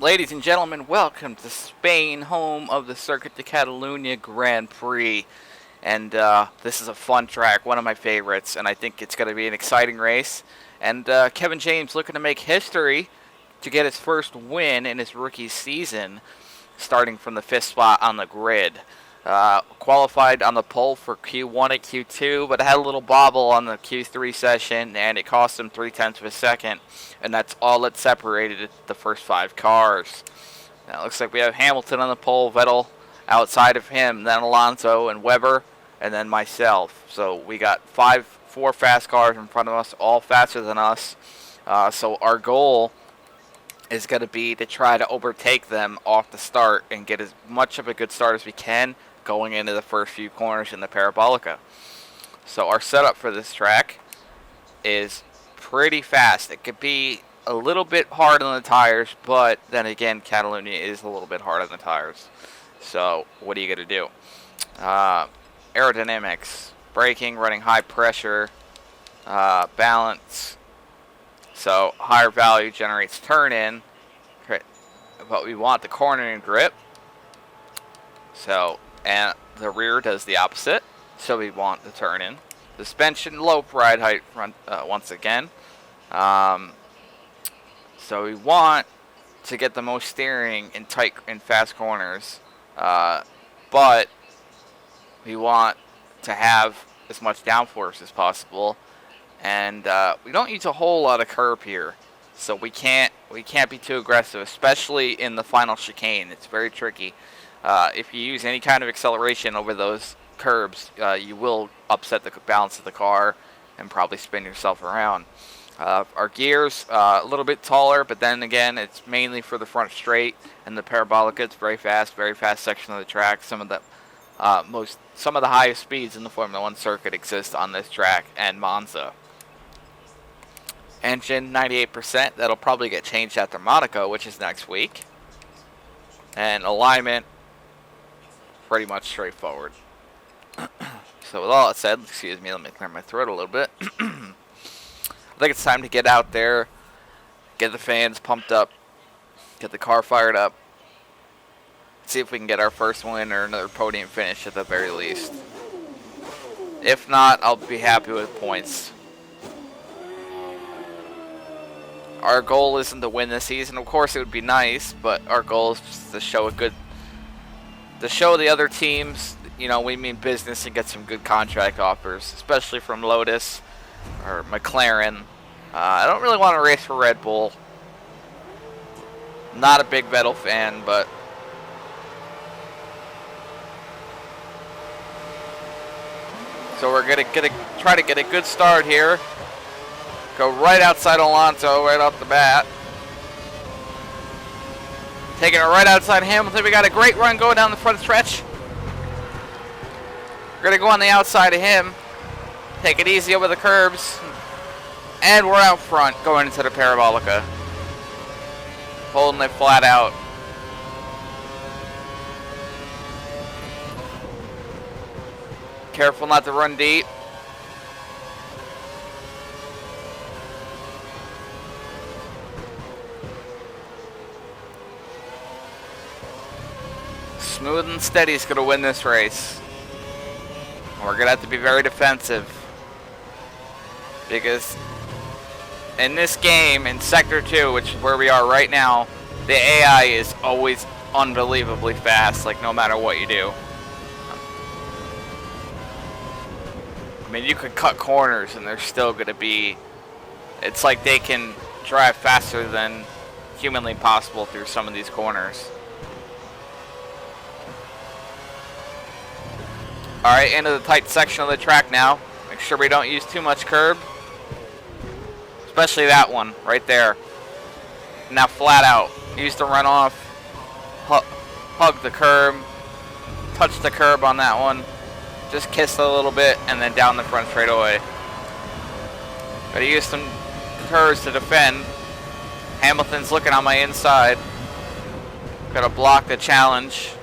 Ladies and gentlemen, welcome to Spain, home of the Circuit de Catalunya Grand Prix. And this is a fun track, one of my favorites, and I think it's going to be an exciting race. And Kevin James looking to make history to get his first win in his rookie season, starting from the fifth spot on the grid. Qualified on the pole for Q1 and Q2, but had a little bobble on the Q3 session, and it cost him 0.3 of a second, and that's all that separated the first 5 cars. Now it looks like we have Hamilton on the pole, Vettel outside of him, then Alonso and Weber, and then myself. So we got 4 fast cars in front of us, all faster than us. So our goal is going to be to try to overtake them off the start and get as much of a good start as we can going into the first few corners in the Parabolica. So our setup for this track is pretty fast. It could be a little bit hard on the tires, but then again, Catalunya is a little bit hard on the tires. So what are you going to do? Aerodynamics, braking, running high pressure, balance. So higher value generates turn in, but we want the cornering grip. So, and the rear does the opposite. So we want the turn in. Suspension, low ride height front once again. So we want to get the most steering in tight and fast corners, but we want to have as much downforce as possible. And we don't use a whole lot of curb here, so we can't be too aggressive, especially in the final chicane. It's very tricky. If you use any kind of acceleration over those curbs, you will upset the balance of the car and probably spin yourself around. Our gears a little bit taller, but then again, it's mainly for the front straight and the Parabolica. It's very fast section of the track. Some of the highest speeds in the Formula 1 circuit exist on this track and Monza. Engine 98%. That'll probably get changed after Monaco, which is next week. And alignment, pretty much straightforward. So with all that said, excuse me, let me clear my throat a little bit. I think it's time to get out there, get the fans pumped up, get the car fired up, see if we can get our first win or another podium finish at the very least. If not, I'll be happy with points. Our goal isn't to win this season. Of course, it would be nice, but our goal is just to show the other teams, we mean business and get some good contract offers, especially from Lotus or McLaren. I don't really want to race for Red Bull. Not a big Vettel fan, but so we're gonna try to get a good start here. Go right outside Alonso right off the bat. Taking it right outside Hamilton. We got a great run going down the front stretch. We're going to go on the outside of him. Take it easy over the curbs. And we're out front going into the Parabolica. Holding it flat out. Careful not to run deep. Smooth and steady is going to win this race. We're going to have to be very defensive, because in this game, in Sector 2, which is where we are right now, the AI is always unbelievably fast, like no matter what you do. I mean, you could cut corners and they're still going to be... It's like they can drive faster than humanly possible through some of these corners. Alright, into the tight section of the track now. Make sure we don't use too much curb. Especially that one, right there. Now flat out. Use the runoff. Hug the curb. Touch the curb on that one. Just kiss it a little bit, and then down the front straightaway. Gotta use some curves to defend. Hamilton's looking on my inside. Gotta block the challenge.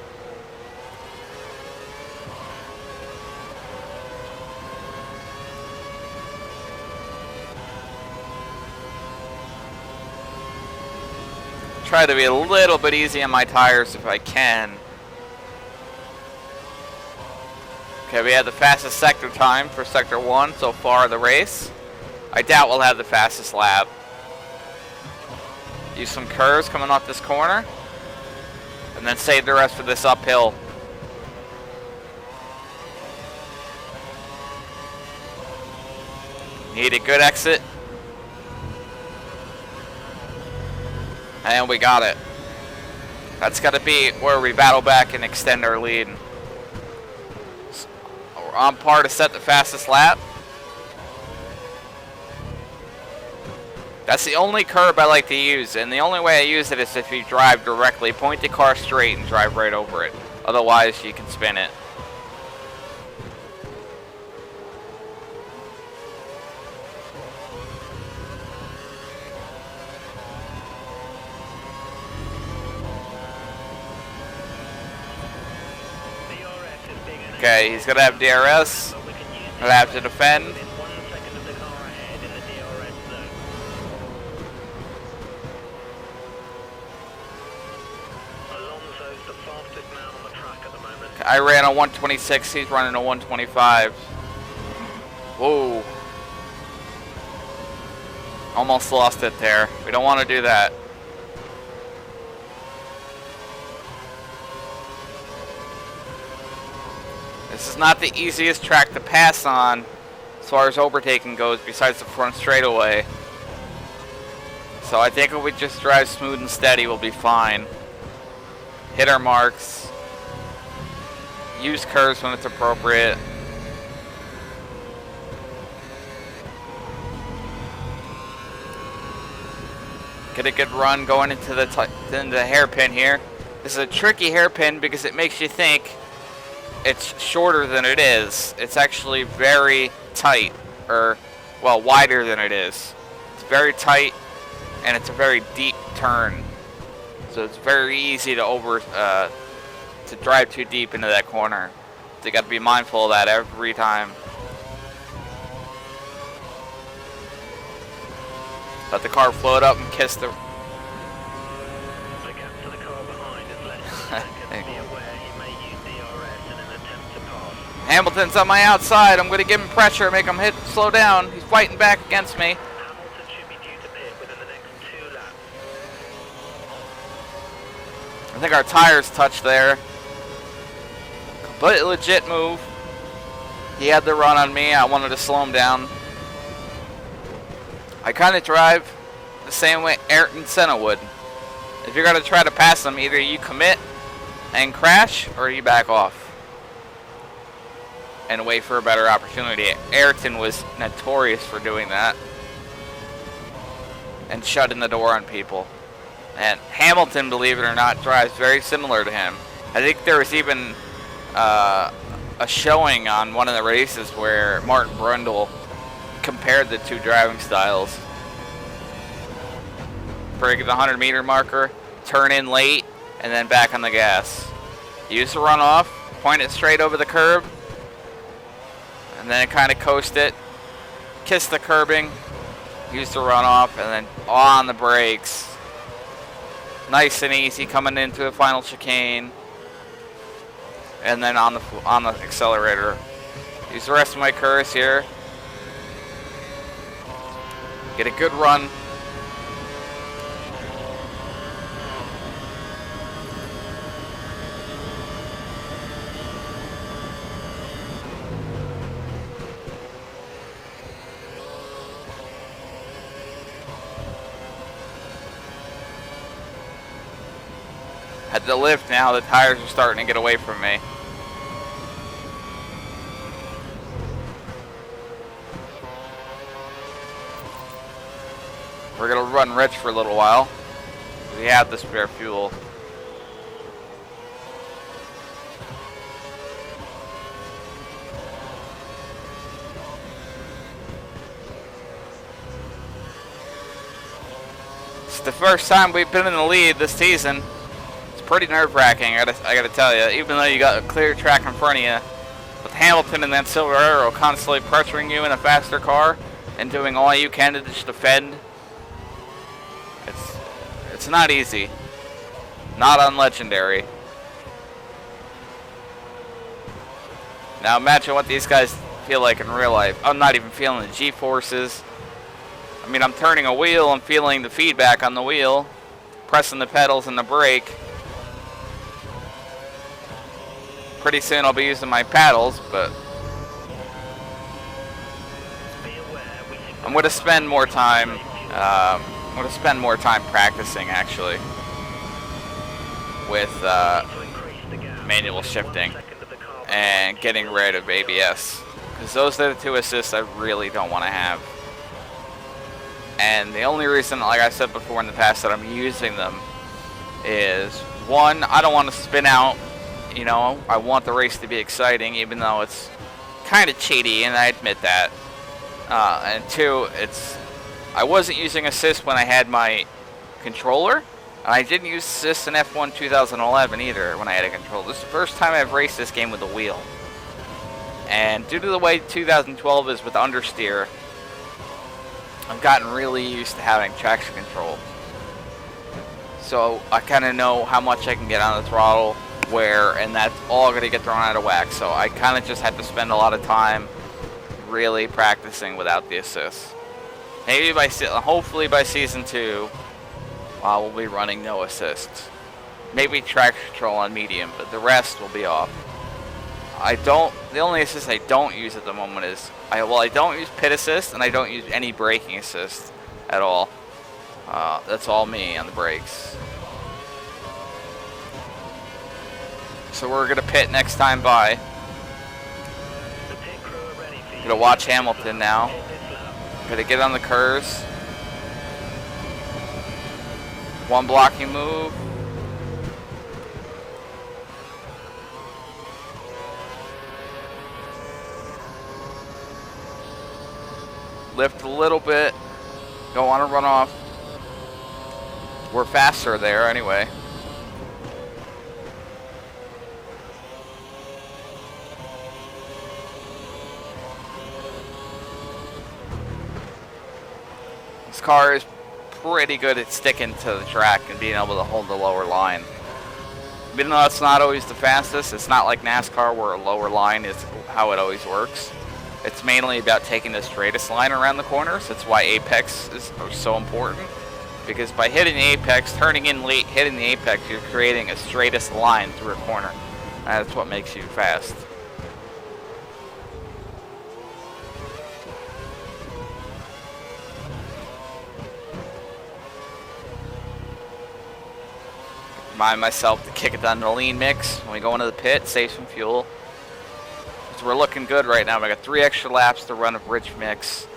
try to be a little bit easy on my tires if I can. Okay, we had the fastest sector time for Sector 1 so far of the race. I doubt we'll have the fastest lap. Use some curves coming off this corner. And then save the rest for this uphill. Need a good exit. And we got it. That's got to be where we battle back and extend our lead. We're on par to set the fastest lap. That's the only curb I like to use, and the only way I use it is if you drive directly, point the car straight and drive right over it. Otherwise, you can spin it. Okay, he's gonna have DRS. He'll have to defend. I ran a 126, he's running a 125. Whoa. Almost lost it there. We don't want to do that. This is not the easiest track to pass on as far as overtaking goes, besides the front straightaway. So I think if we just drive smooth and steady, we'll be fine. Hit our marks. Use curves when it's appropriate. Get a good run going into the hairpin here. This is a tricky hairpin because it makes you think it's shorter than it is. It's actually very tight, or well, wider than it is. It's very tight, and it's a very deep turn, so it's very easy to to drive too deep into that corner. So you got to be mindful of that every time. Let the car float up and kiss the. Hamilton's on my outside. I'm going to give him pressure, make him slow down. He's fighting back against me. Hamilton should be due to pit within the next 2 laps. I think our tires touched there. Completely legit move. He had the run on me. I wanted to slow him down. I kind of drive the same way Ayrton Senna would. If you're going to try to pass him, either you commit and crash, or you back off and wait for a better opportunity. Ayrton was notorious for doing that and shutting the door on people. And Hamilton, believe it or not, drives very similar to him. I think there was even a showing on one of the races where Martin Brundle compared the two driving styles. Break at the 100-meter marker, turn in late, and then back on the gas. Use the runoff, point it straight over the curb, and then kind of coast it, kiss the curbing, use the runoff, and then on the brakes. Nice and easy coming into the final chicane, and then on the accelerator. Use the rest of my curves here. Get a good run. At the lift now, the tires are starting to get away from me. We're going to run rich for a little while. We have the spare fuel. It's the first time we've been in the lead this season. Pretty nerve-wracking, I gotta tell you. Even though you got a clear track in front of you, with Hamilton and that Silver Arrow constantly pressuring you in a faster car and doing all you can to just defend, It's not easy. Not on Legendary. Now imagine what these guys feel like in real life. I'm not even feeling the G-forces. I mean, I'm turning a wheel, I'm feeling the feedback on the wheel, pressing the pedals and the brake. Pretty soon I'll be using my paddles, but I'm going to spend more time. I'm going to spend more time practicing actually with manual shifting and getting rid of ABS, because those are the two assists I really don't want to have. And the only reason, like I said before in the past, that I'm using them is, one, I don't want to spin out. You know, I want the race to be exciting, even though it's kind of cheaty, and I admit that. And two, I wasn't using assist when I had my controller, and I didn't use assist in F1 2011 either when I had a controller. This is the first time I've raced this game with a wheel. And due to the way 2012 is with understeer, I've gotten really used to having traction control. So I kind of know how much I can get on the throttle, where, and that's all going to get thrown out of whack. So I kind of just had to spend a lot of time really practicing without the assist. Maybe hopefully by season 2, we'll be running no assists. Maybe traction control on medium, but the rest will be off. The only assist I don't use at the moment is, I don't use pit assist, and I don't use any braking assist at all. That's all me on the brakes. So we're gonna pit next time by. Gonna watch Hamilton now. Gonna get on the curves. One blocking move. Lift a little bit. Don't want to run off. We're faster there anyway. This car is pretty good at sticking to the track and being able to hold the lower line. Even though it's not always the fastest, it's not like NASCAR where a lower line is how it always works. It's mainly about taking the straightest line around the corners. That's why apex is so important. Because by hitting the apex, turning in late, hitting the apex, you're creating a straightest line through a corner. And that's what makes you fast. Remind myself to kick it down to the lean mix when we go into the pit, save some fuel. So we're looking good right now. We got 3 extra laps to run of rich mix.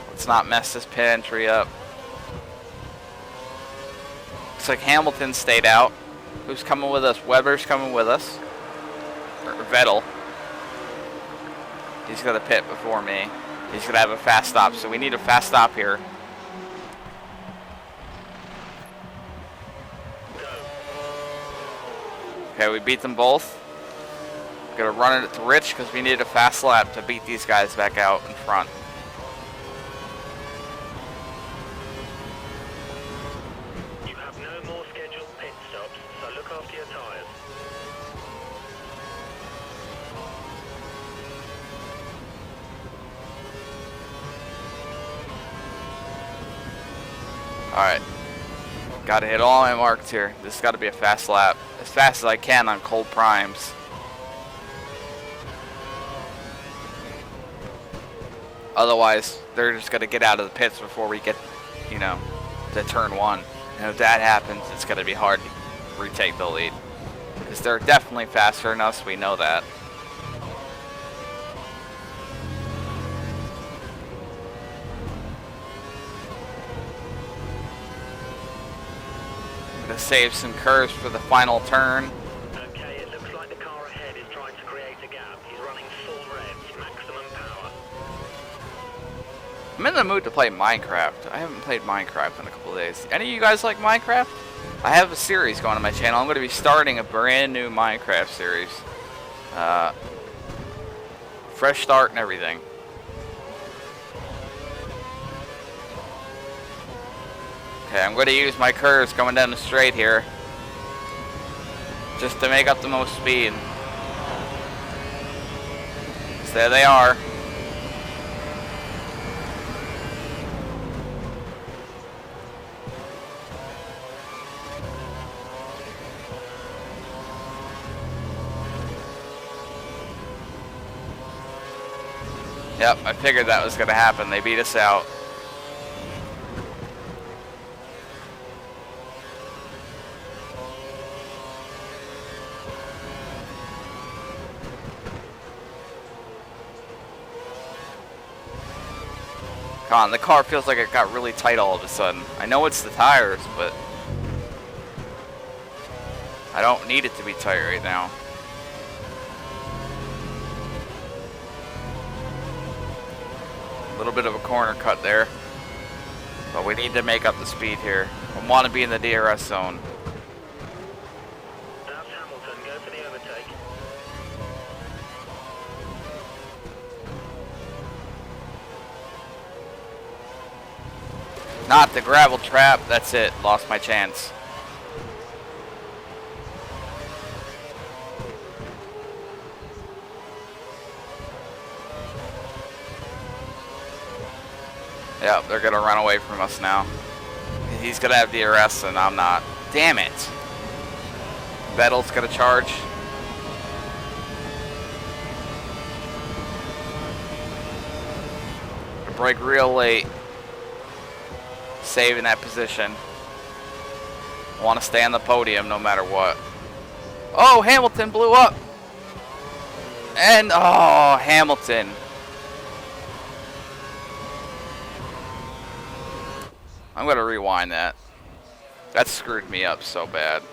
Let's not mess this pit entry up. Looks like Hamilton stayed out. Who's coming with us? Weber's coming with us. Or Vettel. He's got to pit before me. He's going to have a fast stop, so we need a fast stop here. Okay, we beat them both. Gonna run it to Rich because we need a fast lap to beat these guys back out in front. You have no more scheduled pit stops, so look after your tyres. Alright. Gotta hit all my marks here. This has got to be a fast lap. As fast as I can on cold primes. Otherwise, they're just going to get out of the pits before we get, you know, to turn 1. And if that happens, it's going to be hard to retake the lead. Because they're definitely faster than us, we know that. I'm going to save some curves for the final turn. Okay, it looks like the car ahead is trying to create a gap. He's running full revs, maximum power. I'm in the mood to play Minecraft. I haven't played Minecraft in a couple of days. Any of you guys like Minecraft? I have a series going on my channel. I'm going to be starting a brand new Minecraft series. Fresh start and everything. Okay, I'm going to use my curves going down the straight here, just to make up the most speed. So there they are. Yep, I figured that was going to happen. They beat us out. Come on, the car feels like it got really tight all of a sudden. I know it's the tires, but I don't need it to be tight right now. A little bit of a corner cut there, but we need to make up the speed here. I want to be in the DRS zone. That's Hamilton. Go for the overtake. Not the gravel trap. That's it. Lost my chance. Yep, they're gonna run away from us now. He's gonna have DRS and I'm not. Damn it. Vettel's gonna charge. Brake real late. Saving that position. Want to stay on the podium no matter what. Oh, Hamilton blew up. And, oh, Hamilton. I'm going to rewind that. That screwed me up so bad.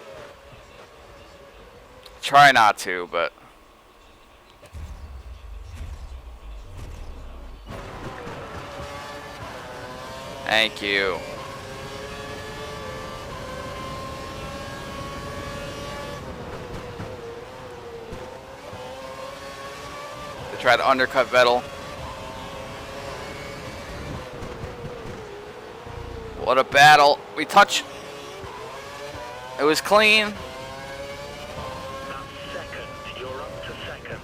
Try not to, but... Thank you. They tried to undercut Vettel. What a battle. We touch. It was clean. That's second. You're up to second.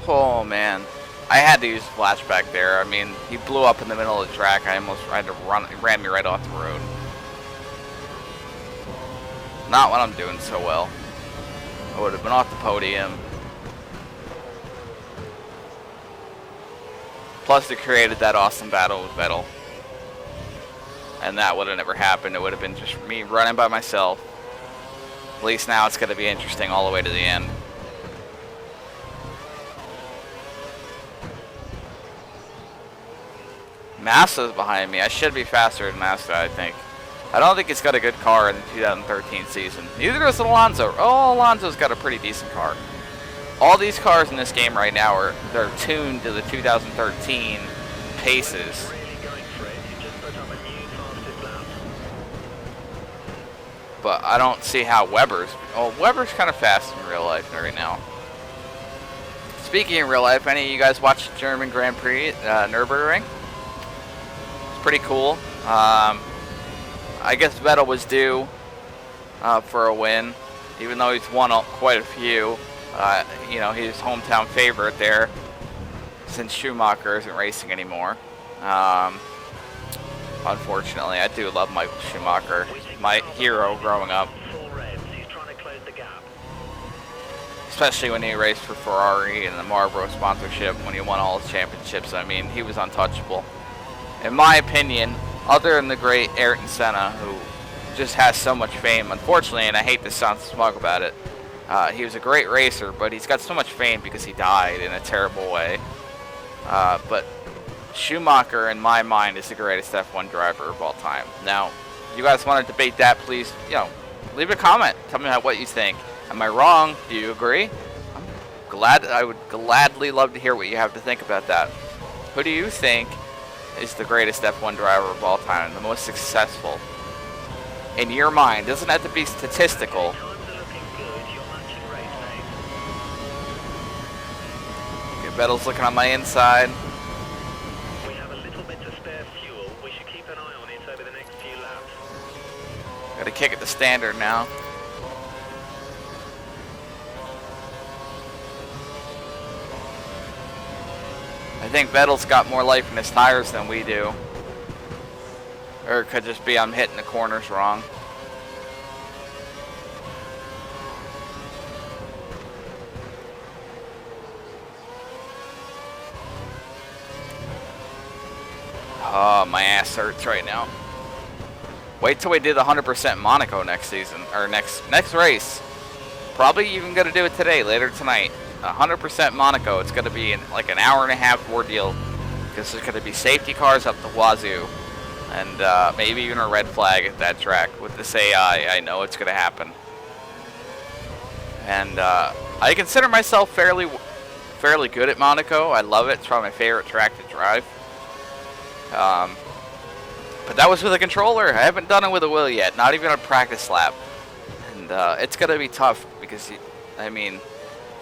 Oh, man. I had to use flashback there. I mean, he blew up in the middle of the track. I almost had to run. It ran me right off the road. Not when I'm doing so well. I would have been off the podium. Plus, they created that awesome battle with Vettel. And that would have never happened. It would have been just me running by myself. At least now it's going to be interesting all the way to the end. Massa's behind me. I should be faster than Massa, I think. I don't think he's got a good car in the 2013 season. Neither does Alonso. Oh, Alonso's got a pretty decent car. All these cars in this game right now they're tuned to the 2013 paces. But I don't see how Weber's... Oh, Weber's kind of fast in real life right now. Speaking of real life, any of you guys watch the German Grand Prix at Nürburgring? It's pretty cool. I guess Vettel was due for a win, even though he's won quite a few. You know, he's hometown favorite there since Schumacher isn't racing anymore. Unfortunately, I do love Michael Schumacher. My hero growing up. Especially when he raced for Ferrari and the Marlboro sponsorship, when he won all his championships. I mean, he was untouchable. In my opinion, other than the great Ayrton Senna, who just has so much fame, unfortunately, and I hate to sound smug about it, he was a great racer, but he's got so much fame because he died in a terrible way. But Schumacher, in my mind, is the greatest F1 driver of all time. Now, you guys want to debate that, please, you know, leave a comment. Tell me what you think. Am I wrong? Do you agree? I would gladly love to hear what you have to think about that. Who do you think is the greatest F1 driver of all time, the most successful? In your mind, doesn't have to be statistical. Okay, Vettel's looking on my inside. We have a little bit to spare fuel. We should keep an eye on it over the next few laps. kick it to standard now. I think Vettel's got more life in his tires than we do. Or it could just be I'm hitting the corners wrong. Oh, my ass hurts right now. Wait till we do the 100% Monaco next season, or next race. Probably even gonna do it today, later tonight. 100% Monaco. It's gonna be like an hour and a half ordeal because there's gonna be safety cars up the wazoo, and maybe even a red flag at that track with this AI. I know it's gonna happen, and I consider myself fairly good at Monaco. I love it. It's probably my favorite track to drive. But that was with a controller. I haven't done it with a wheel yet, not even a practice lap. And it's going to be tough because, I mean,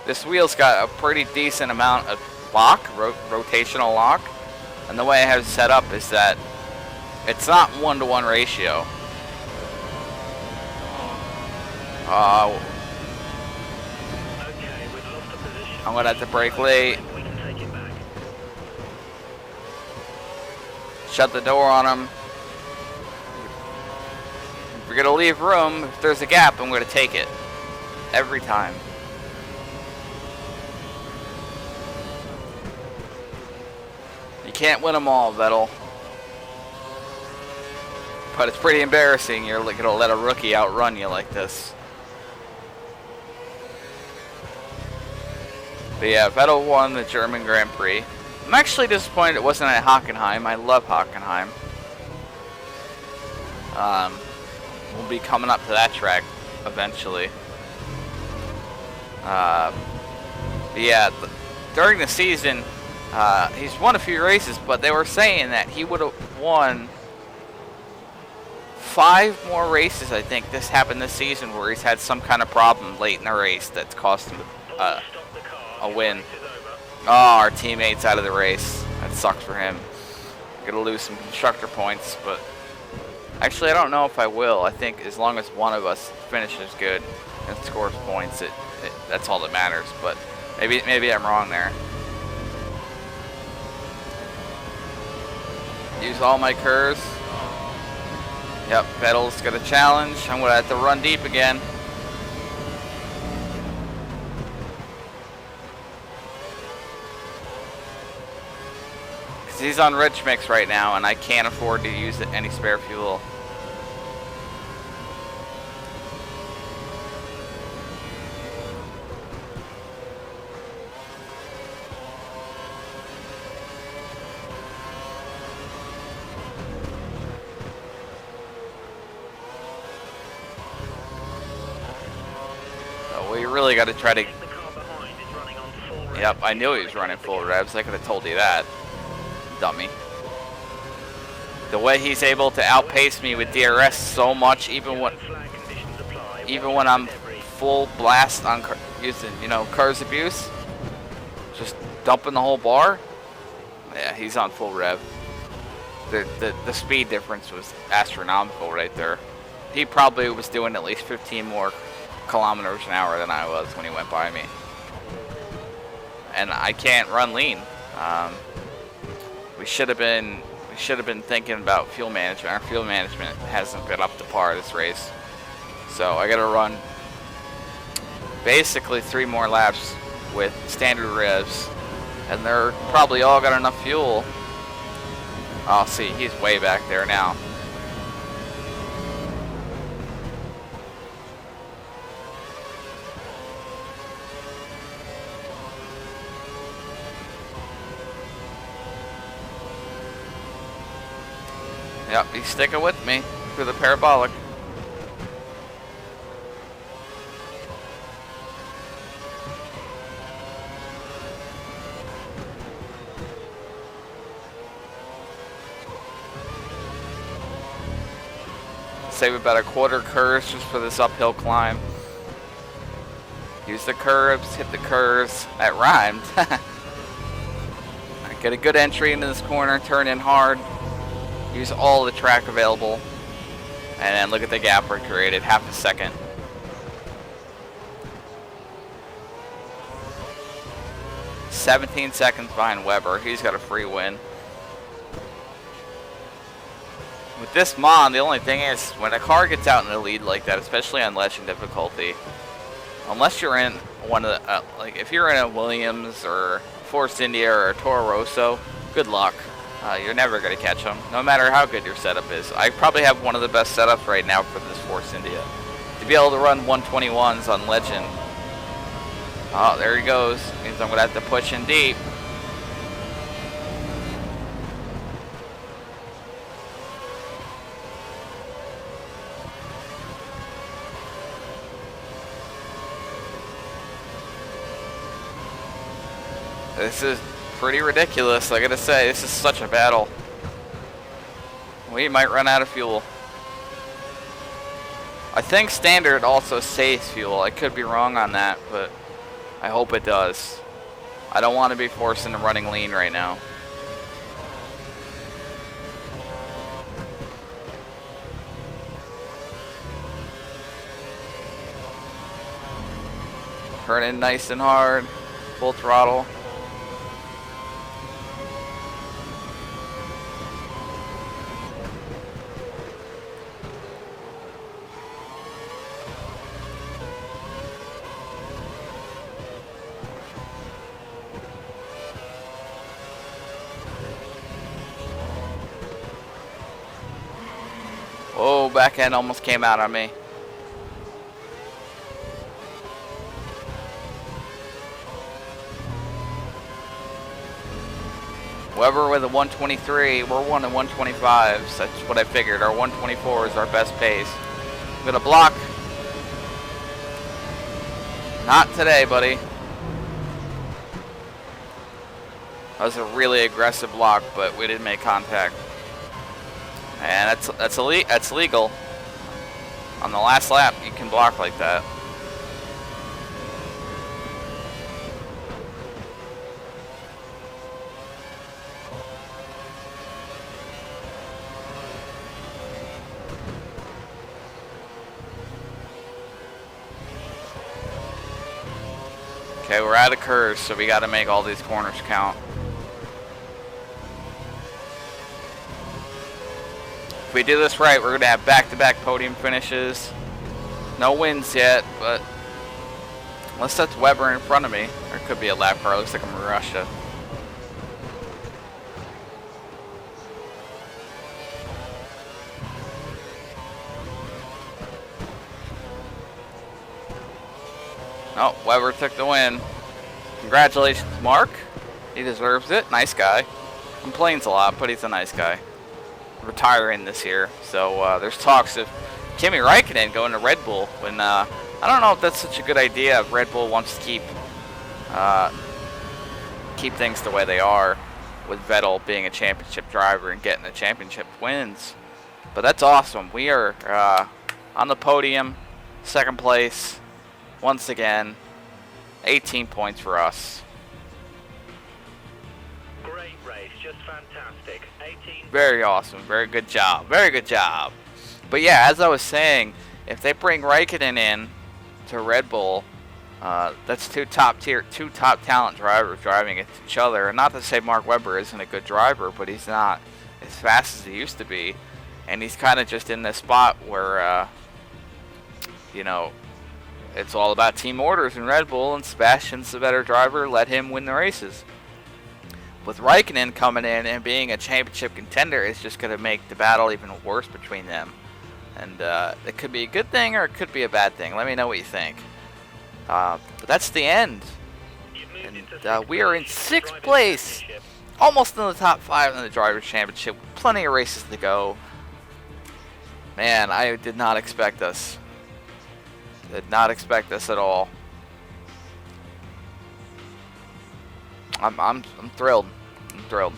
this wheel's got a pretty decent amount of lock, rotational lock. And the way I have it set up is that it's not 1-to-1 ratio. I'm going to have to brake late. Shut the door on him. If we're gonna leave room, if there's a gap, I'm gonna take it. Every time. You can't win them all, Vettel. But it's pretty embarrassing. You're gonna let a rookie outrun you like this. But yeah, Vettel won the German Grand Prix. I'm actually disappointed it wasn't at Hockenheim. I love Hockenheim. We'll be coming up to that track eventually. Yeah, during the season, he's won a few races, but they were saying that he would have won 5 more races. I think this happened this season where he's had some kind of problem late in the race that's cost him a win. Oh, our teammate's out of the race. That sucks for him. Gonna lose some constructor points, but actually I don't know if I will. I think as long as one of us finishes good and scores points, that's all that matters. But maybe I'm wrong there. Use all my curves. Yep, Vettel's got a challenge. I'm gonna have to run deep again. He's on rich mix right now, and I can't afford to use any spare fuel. So we really got to try to... Yep, I knew he was running full revs. I could have told you that. Dummy. The way he's able to outpace me with DRS so much, even when I'm full blast on using, cars abuse, just dumping the whole bar. Yeah, he's on full rev. The speed difference was astronomical right there. He probably was doing at least 15 more kilometers an hour than I was when he went by me. And I can't run lean. We should have been thinking about fuel management. Our fuel management hasn't been up to par this race, so I got to run basically 3 more laps with standard revs, and they're probably all got enough fuel. Oh, see, he's way back there now. Yep, he's sticking with me through the parabolic. Save about a quarter curves just for this uphill climb. Use the curves, hit the curves. That rhymed. Get a good entry into this corner, turn in hard. Use all the track available. And then look at the gap we created, half a second. "17 seconds behind Weber. He's got a free win. With this mod, the only thing is, when a car gets out in the lead like that, especially on legend difficulty, unless you're in one of the, like if you're in a Williams or Force India or a Toro Rosso, good luck. You're never going to catch them, no matter how good your setup is. I probably have one of the best setups right now for this Force India. To be able to run 121s on legend. Oh, there he goes. Means I'm going to have to push in deep. This is pretty ridiculous, I gotta say. This is such a battle. We might run out of fuel. I think standard also saves fuel. I could be wrong on that, but I hope it does. I don't want to be forced into running lean right now. Turning nice and hard, full throttle. Oh, back end almost came out on me. Weber with a 123. We're one at 125s. That's what I figured. Our 124 is our best pace. I'm gonna block. Not today, buddy. That was a really aggressive block, but we didn't make contact. And that's legal. On the last lap, you can block like that. Okay, we're out of curves, so we got to make all these corners count. If we do this right, we're going to have back-to-back podium finishes. No wins yet, but unless that's Weber in front of me, or it could be a lap car. It looks like I'm in Russia. Oh, Weber took the win. Congratulations, Mark. He deserves it. Nice guy. Complains a lot, but he's a nice guy. Retiring this year, so there's talks of Kimi Räikkönen going to Red Bull. When I don't know if that's such a good idea. If Red Bull wants to keep things the way they are, with Vettel being a championship driver and getting the championship wins. But that's awesome. We are on the podium, second place, once again. 18 points for us. Great race, just fantastic. 18. Very awesome. Very good job. Very good job. But yeah, as I was saying, if they bring Raikkonen in to Red Bull, that's two top talent drivers driving at each other. And not to say Mark Webber isn't a good driver, but he's not as fast as he used to be. And he's kind of just in this spot where, you know, it's all about team orders in Red Bull, and Sebastian's the better driver. Let him win the races. With Raikkonen coming in and being a championship contender, it's just going to make the battle even worse between them. And it could be a good thing or it could be a bad thing. Let me know what you think. But that's the end. And we are in 6th place. Almost in the top 5 in the Drivers' Championship. Plenty of races to go. Man, I did not expect this. Did not expect this at all. I'm thrilled. I'm thrilled.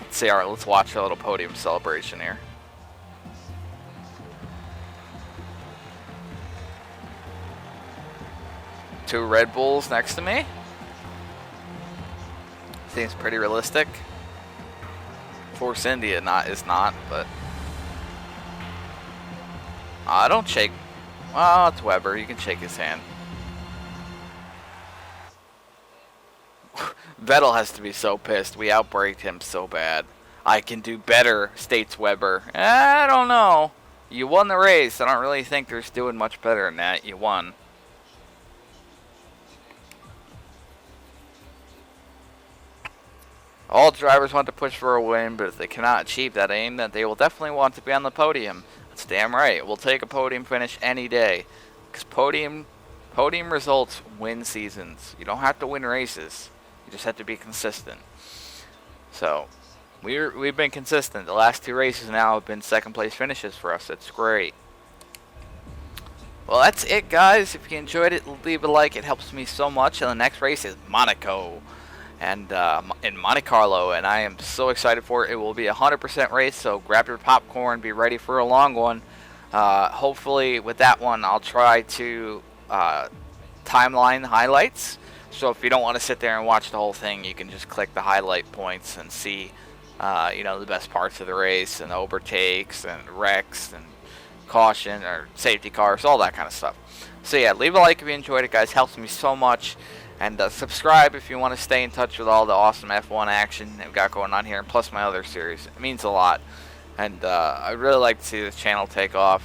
Let's see. All right, let's watch a little podium celebration here. Two Red Bulls next to me. Seems pretty realistic. Force India is not, but Don't shake. Oh, it's Weber. You can shake his hand. Vettel has to be so pissed. We outbraked him so bad. I can do better, states Weber. I don't know. You won the race. I don't really think there's doing much better than that. You won. All drivers want to push for a win, but if they cannot achieve that aim, then they will definitely want to be on the podium. That's damn right. We'll take a podium finish any day. Because podium results win seasons. You don't have to win races. You just have to be consistent. So, we've been consistent. The last 2 races now have been second place finishes for us. That's great. Well, that's it, guys. If you enjoyed it, leave a like. It helps me so much. And the next race is Monaco. And in Monte Carlo, and I am so excited for it. It will be a 100% race, so grab your popcorn, be ready for a long one. Hopefully with that one, I'll try to timeline the highlights. So if you don't want to sit there and watch the whole thing, you can just click the highlight points and see the best parts of the race, and overtakes and wrecks and caution or safety cars, all that kind of stuff. So yeah, leave a like if you enjoyed it, guys. Helps me so much. And subscribe if you want to stay in touch with all the awesome F1 action that we've got going on here, and plus my other series. It means a lot. And I'd really like to see this channel take off.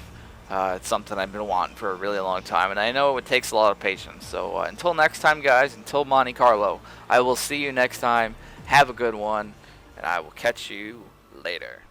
It's something I've been wanting for a really long time, and I know it takes a lot of patience. So until next time, guys, until Monte Carlo, I will see you next time. Have a good one, and I will catch you later.